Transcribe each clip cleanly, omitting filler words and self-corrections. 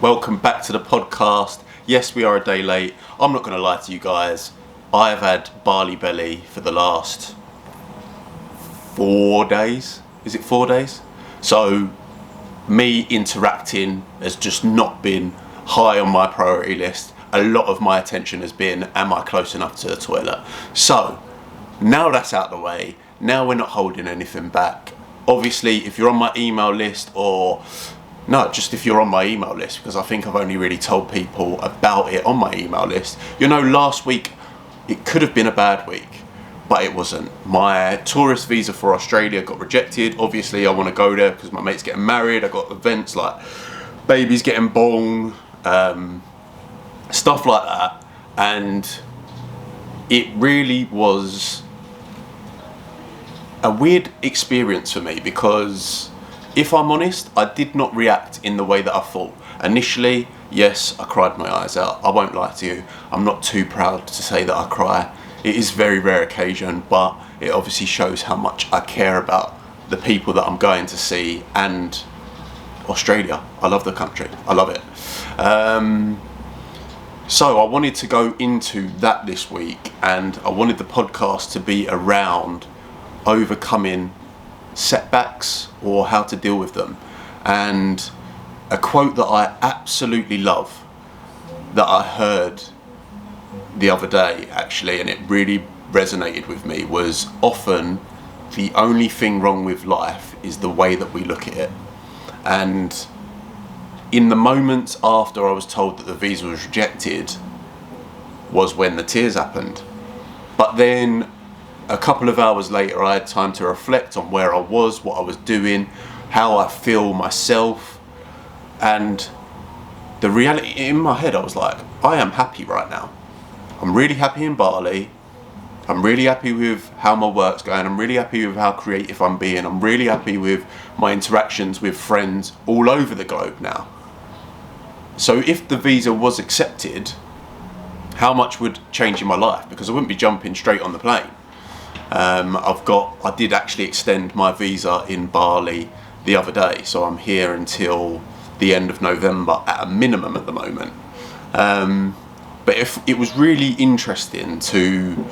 Welcome back to the podcast. Yes, we are a day late. I'm not going to lie to you guys. I've had barley belly for the last 4 days. Is it 4 days? So me interacting has just not been high on my priority list. A lot of my attention has been, am I close enough to the toilet? So now that's out of the way. Now we're not holding anything back. Obviously, if you're on my email list just if you're on my email list, because I think I've only really told people about it on my email list. Last week, it could have been a bad week, but it wasn't. My tourist visa for Australia got rejected. Obviously, I want to go there because my mate's getting married. I got events like babies getting born, stuff like that. And it really was a weird experience for me because, if I'm honest, I did not react in the way that I thought. Initially, yes, I cried my eyes out. I won't lie to you. I'm not too proud to say that I cry. It is a very rare occasion, but it obviously shows how much I care about the people that I'm going to see and Australia. I love the country. I love it. So I wanted to go into that this week, and I wanted the podcast to be around overcoming setbacks or how to deal with them. And a quote that I absolutely love that I heard the other day actually, and it really resonated with me, was often the only thing wrong with life is the way that we look at it. And in the moments after I was told that the visa was rejected was when the tears happened. But then a couple of hours later, I had time to reflect on where I was, what I was doing, how I feel myself. And the reality in my head, I was like, I am happy right now. I'm really happy in Bali. I'm really happy with how my work's going. I'm really happy with how creative I'm being. I'm really happy with my interactions with friends all over the globe now. So if the visa was accepted, how much would change in my life? Because I wouldn't be jumping straight on the plane. I did actually extend my visa in Bali the other day, so I'm here until the end of November at a minimum at the moment. But it was really interesting to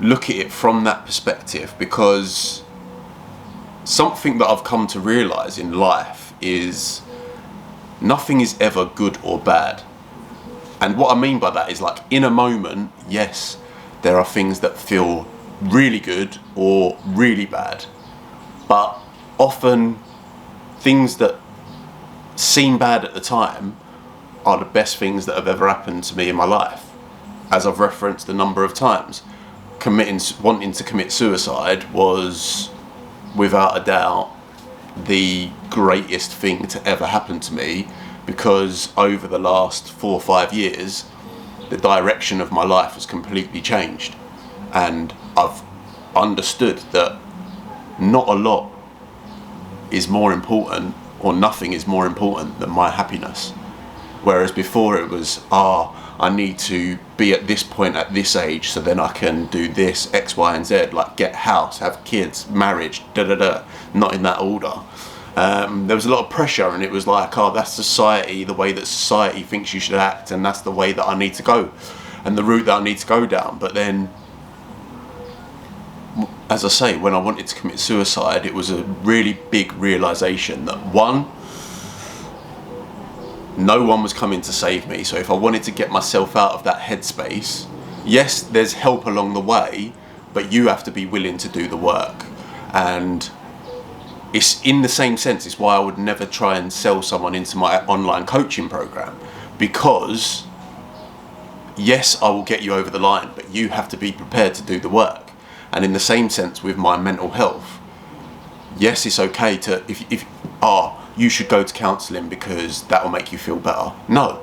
look at it from that perspective, because something that I've come to realise in life is nothing is ever good or bad. And what I mean by that is, like, in a moment, yes, there are things that feel really good or really bad, but often things that seem bad at the time are the best things that have ever happened to me in my life. As I've referenced a number of times, wanting to commit suicide was without a doubt the greatest thing to ever happen to me, because over the last 4 or 5 years the direction of my life has completely changed, and I've understood that not a lot is more important, or nothing is more important than my happiness. Whereas before it was, I need to be at this point at this age so then I can do this, X, Y, and Z, like get a house, have kids, marriage, not in that order. There was a lot of pressure, and it was like, that's society, the way that society thinks you should act, and that's the way that I need to go, and the route that I need to go down. But then, as I say, when I wanted to commit suicide, it was a really big realisation that, one, no one was coming to save me. So if I wanted to get myself out of that headspace, yes, there's help along the way, but you have to be willing to do the work. And it's in the same sense, it's why I would never try and sell someone into my online coaching program, because yes, I will get you over the line, but you have to be prepared to do the work. And in the same sense with my mental health, yes, it's okay to, if you should go to counselling because that will make you feel better. No,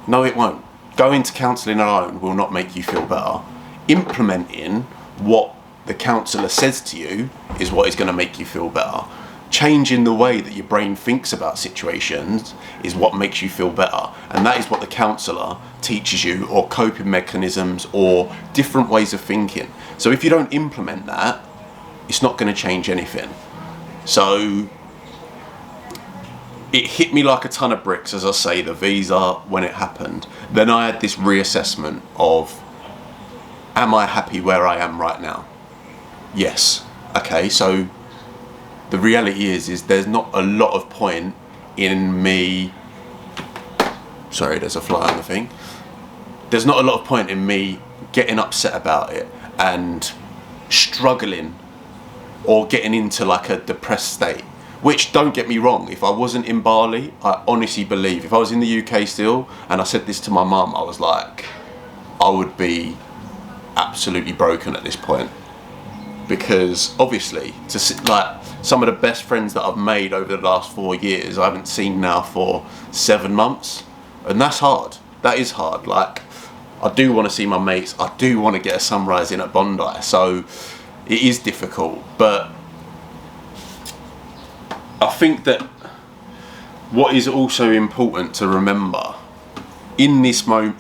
it won't. Going to counselling alone will not make you feel better. Implementing what the counsellor says to you is what is going to make you feel better. Changing the way that your brain thinks about situations is what makes you feel better. And that is what the counsellor teaches you, or coping mechanisms, or different ways of thinking. So if you don't implement that, it's not going to change anything. So it hit me like a ton of bricks, as I say, the visa, when it happened. Then I had this reassessment of, am I happy where I am right now? Yes. Okay, so the reality is there's not a lot of point in me, sorry, there's a fly on the thing. There's not a lot of point in me getting upset about it and struggling or getting into like a depressed state. Which, don't get me wrong, if I wasn't in Bali, I honestly believe, if I was in the UK still, and I said this to my mum, I was like, I would be absolutely broken at this point. Because obviously, like, some of the best friends that I've made over the last 4 years, I haven't seen now for 7 months. And that's hard. That is hard. Like, I do want to see my mates. I do want to get a sunrise in at Bondi. So it is difficult, but I think that what is also important to remember in these moments,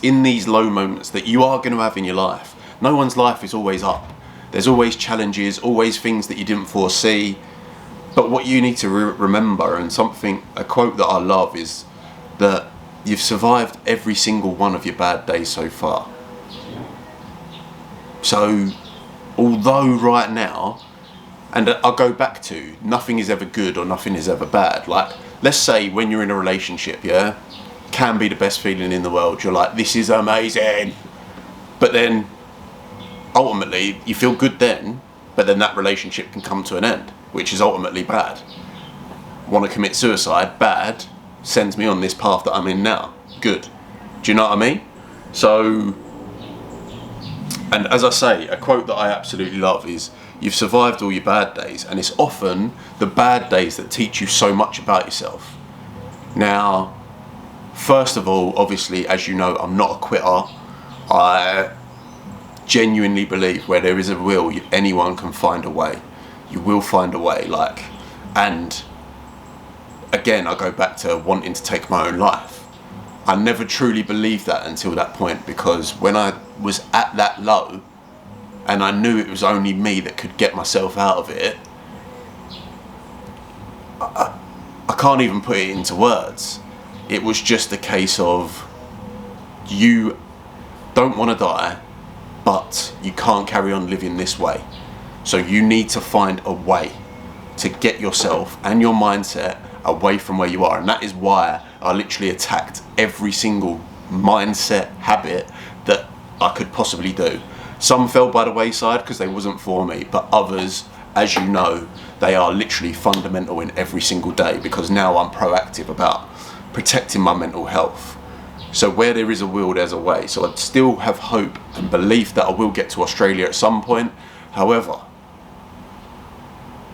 in these low moments that you are going to have in your life, no one's life is always up. There's always challenges, always things that you didn't foresee. But what you need to remember, and a quote that I love, is that you've survived every single one of your bad days so far. So, although right now, and I'll go back to, nothing is ever good or nothing is ever bad. Like, let's say when you're in a relationship, yeah, can be the best feeling in the world. You're like, this is amazing. But then, ultimately, you feel good then, but then that relationship can come to an end, which is ultimately bad. Want to commit suicide? Bad. Sends me on this path that I'm in now. Good. Do you know what I mean? So, and as I say, a quote that I absolutely love is, you've survived all your bad days, and it's often the bad days that teach you so much about yourself. Now, first of all, obviously, as you know, I'm not a quitter. I genuinely believe where there is a will, anyone can find a way. You will find a way, like, and again, I go back to wanting to take my own life. I never truly believed that until that point, because when I was at that low, and I knew it was only me that could get myself out of it, I can't even put it into words. It was just a case of, you don't want to die, but you can't carry on living this way. So you need to find a way to get yourself and your mindset away from where you are. And that is why I literally attacked every single mindset habit that I could possibly do. Some fell by the wayside because they wasn't for me, but others, as you know, they are literally fundamental in every single day, because now I'm proactive about protecting my mental health. So where there is a will, there's a way. So I still have hope and belief that I will get to Australia at some point. However,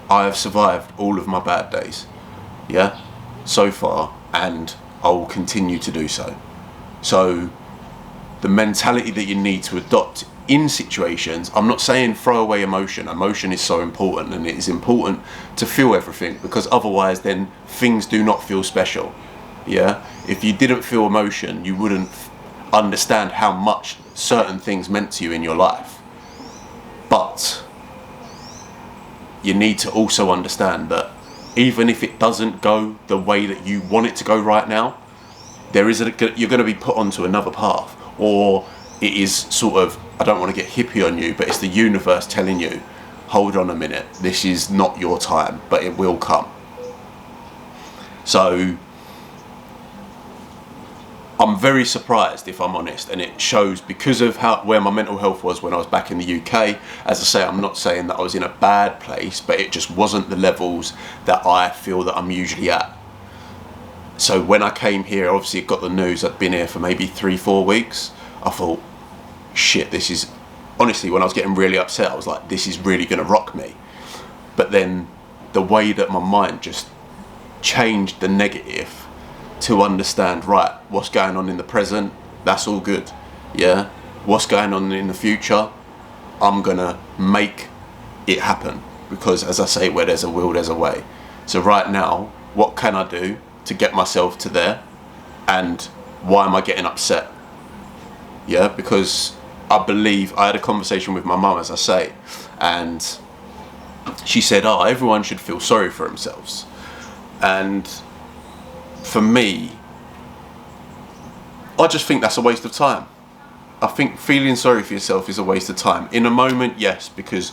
I have survived all of my bad days, yeah, so far, and I will continue to do so. So the mentality that you need to adopt in situations, I'm not saying throw away emotion. Emotion is so important, and it is important to feel everything, because otherwise then things do not feel special. Yeah, if you didn't feel emotion, you wouldn't understand how much certain things meant to you in your life. But you need to also understand that even if it doesn't go the way that you want it to go right now, you're going to be put onto another path, or it is sort of, I don't want to get hippie on you, but it's the universe telling you, hold on a minute, this is not your time, but it will come. So I'm very surprised, if I'm honest, and it shows because of where my mental health was when I was back in the UK. As I say, I'm not saying that I was in a bad place, but it just wasn't the levels that I feel that I'm usually at. So when I came here, obviously got the news, I'd been here for maybe 3-4 weeks. I thought, shit, this is, honestly, when I was getting really upset, I was like, this is really going to rock me. But then the way that my mind just changed the negative to understand, right, what's going on in the present, that's all good, yeah? What's going on in the future, I'm gonna make it happen, because as I say, where there's a will, there's a way. So right now, what can I do to get myself to there, and why am I getting upset? Yeah, because I believe, I had a conversation with my mum, as I say, and she said, oh, everyone should feel sorry for themselves. And for me, I just think that's a waste of time. I think feeling sorry for yourself is a waste of time. In a moment, yes, because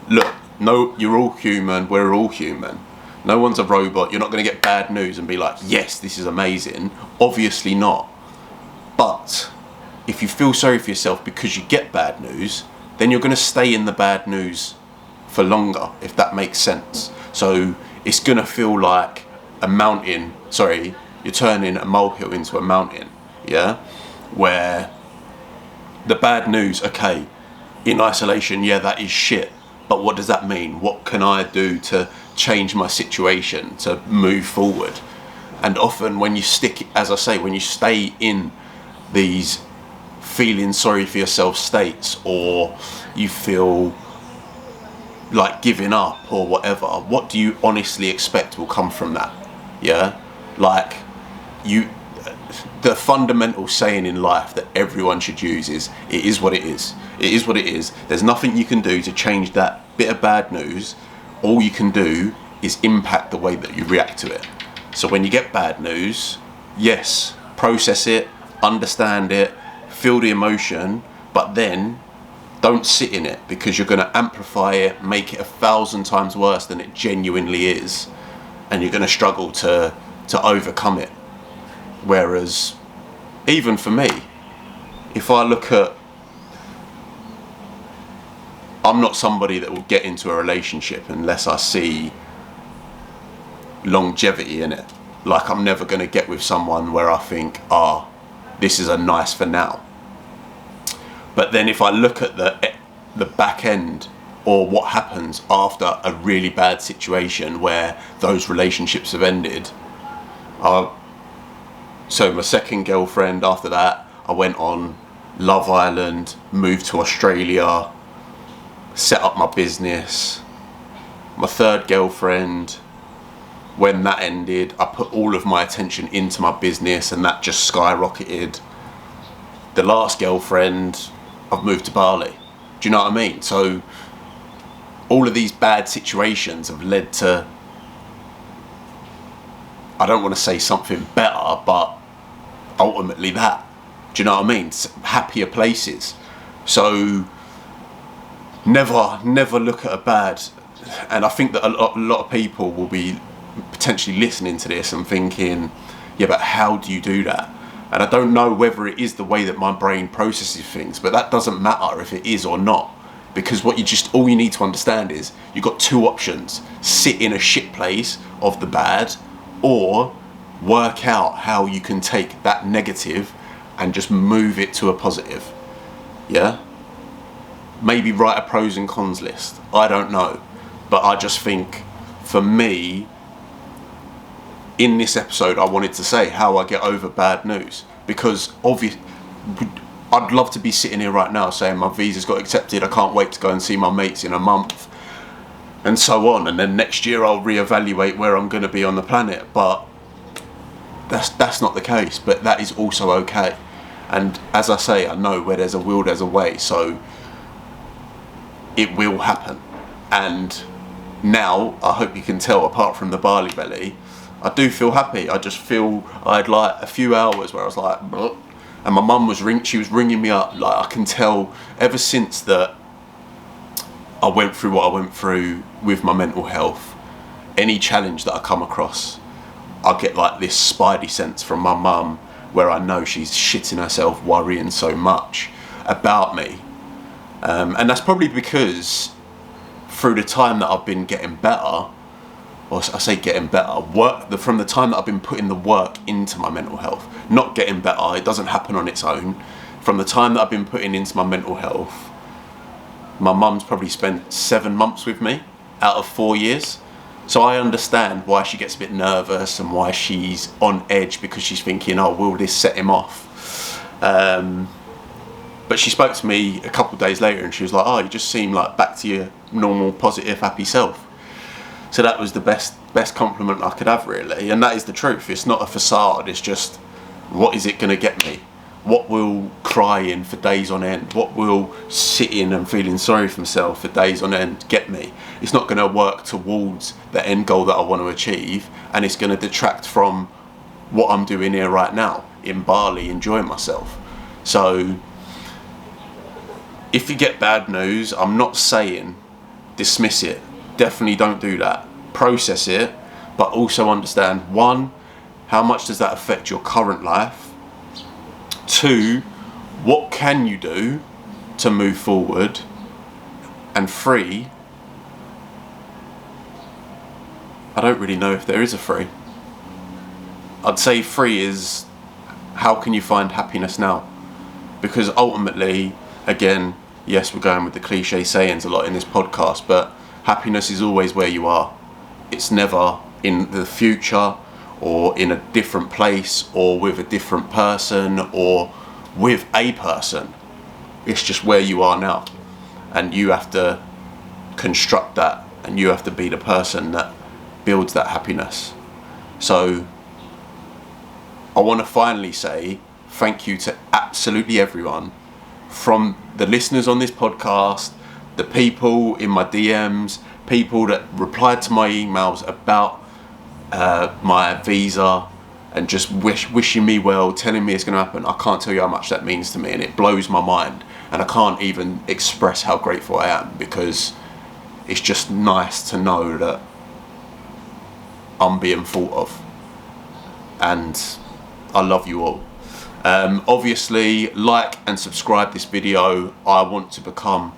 look, no, you're all human, we're all human. No one's a robot. You're not going to get bad news and be like, yes, this is amazing. Obviously not. But if you feel sorry for yourself because you get bad news, then you're going to stay in the bad news for longer, if that makes sense. So it's going to feel like you're turning a molehill into a mountain, yeah? Where the bad news, okay, in isolation, yeah, that is shit. But what does that mean? What can I do to change my situation, to move forward? And often when you when you stay in these feeling sorry for yourself states, or you feel like giving up or whatever, what do you honestly expect will come from that? Yeah? Like, the fundamental saying in life that everyone should use is, it is what it is. It is what it is. There's nothing you can do to change that bit of bad news. All you can do is impact the way that you react to it. So when you get bad news, yes, process it, understand it, feel the emotion, but then don't sit in it, because you're going to amplify it, make it 1,000 times worse than it genuinely is, and you're going to struggle to overcome it. Whereas, even for me, if I look at, I'm not somebody that will get into a relationship unless I see longevity in it. Like, I'm never going to get with someone where I think, this is a nice for now. But then if I look at the back end, or what happens after a really bad situation where those relationships have ended, so my second girlfriend, after that, I went on Love Island, moved to Australia, set up my business. My third girlfriend, when that ended, I put all of my attention into my business, and that just skyrocketed. The last girlfriend, I've moved to Bali. Do you know what I mean? So all of these bad situations have led to, I don't want to say something better, but ultimately that. Do you know what I mean? Happier places. So never look at a bad, and I think that a lot of people will be potentially listening to this and thinking, yeah, but how do you do that? And I don't know whether it is the way that my brain processes things, but that doesn't matter if it is or not, because all you need to understand is you've got two options: sit in a shit place of the bad, or work out how you can take that negative and just move it to a positive. Yeah? Maybe write a pros and cons list. I don't know. But I just think, for me, in this episode, I wanted to say how I get over bad news. Because I'd love to be sitting here right now saying my visa's got accepted, I can't wait to go and see my mates in a month, and so on. And then next year I'll reevaluate where I'm going to be on the planet. But that's not the case. But that is also okay. And as I say, I know where there's a will, there's a way. So it will happen. And now, I hope you can tell, apart from the barley belly, I do feel happy. I just feel I had like a few hours where I was like, bleh. And my mum was ringing me up. Like, I can tell ever since that I went through what I went through with my mental health, any challenge that I come across, I get like this spidey sense from my mum where I know she's shitting herself worrying so much about me. And that's probably because through the time that I've been getting better, or I say getting better, from the time that I've been putting the work into my mental health, not getting better, it doesn't happen on its own. From the time that I've been putting into my mental health, my mum's probably spent 7 months with me out of 4 years. So I understand why she gets a bit nervous and why she's on edge, because she's thinking, oh, will this set him off? But she spoke to me a couple of days later and she was like, oh, you just seem like back to your normal, positive, happy self. So that was the best compliment I could have, really. And that is the truth. It's not a facade. It's just, what is it going to get me? What will crying for days on end, what will sitting and feeling sorry for myself for days on end get me? It's not going to work towards the end goal that I want to achieve, and it's going to detract from what I'm doing here right now in Bali, enjoying myself. So if you get bad news, I'm not saying dismiss it. Definitely don't do that. Process it, but also understand, one, how much does that affect your current life? Two, what can you do to move forward? And three, I don't really know if there is a three. I'd say three is, how can you find happiness now? Because ultimately, again, yes, we're going with the cliche sayings a lot in this podcast, but happiness is always where you are. It's never in the future or in a different place or with a different person or with a person. It's just where you are now. And you have to construct that, and you have to be the person that builds that happiness. So I want to finally say thank you to absolutely everyone, from the listeners on this podcast, the people in my DMs, people that replied to my emails about my visa and just wishing me well, telling me it's going to happen. I can't tell you how much that means to me, and it blows my mind, and I can't even express how grateful I am, because it's just nice to know that I'm being thought of, and I love you all. Obviously, like and subscribe this video. I want to become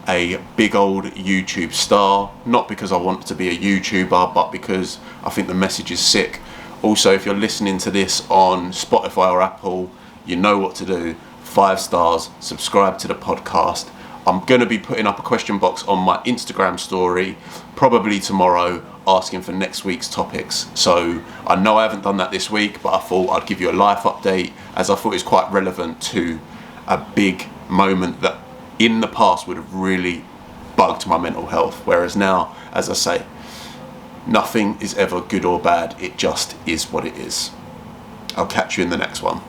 a big old YouTube star, not because I want to be a YouTuber, but because I think the message is sick. Also, if you're listening to this on Spotify or Apple, you know what to do. 5 stars, subscribe to the podcast. I'm going to be putting up a question box on my Instagram story probably tomorrow, asking for next week's topics. So I know I haven't done that this week, but I thought I'd give you a life update, as I thought it's quite relevant to a big moment that in the past would have really bugged my mental health. Whereas now, as I say, nothing is ever good or bad. It just is what it is. I'll catch you in the next one.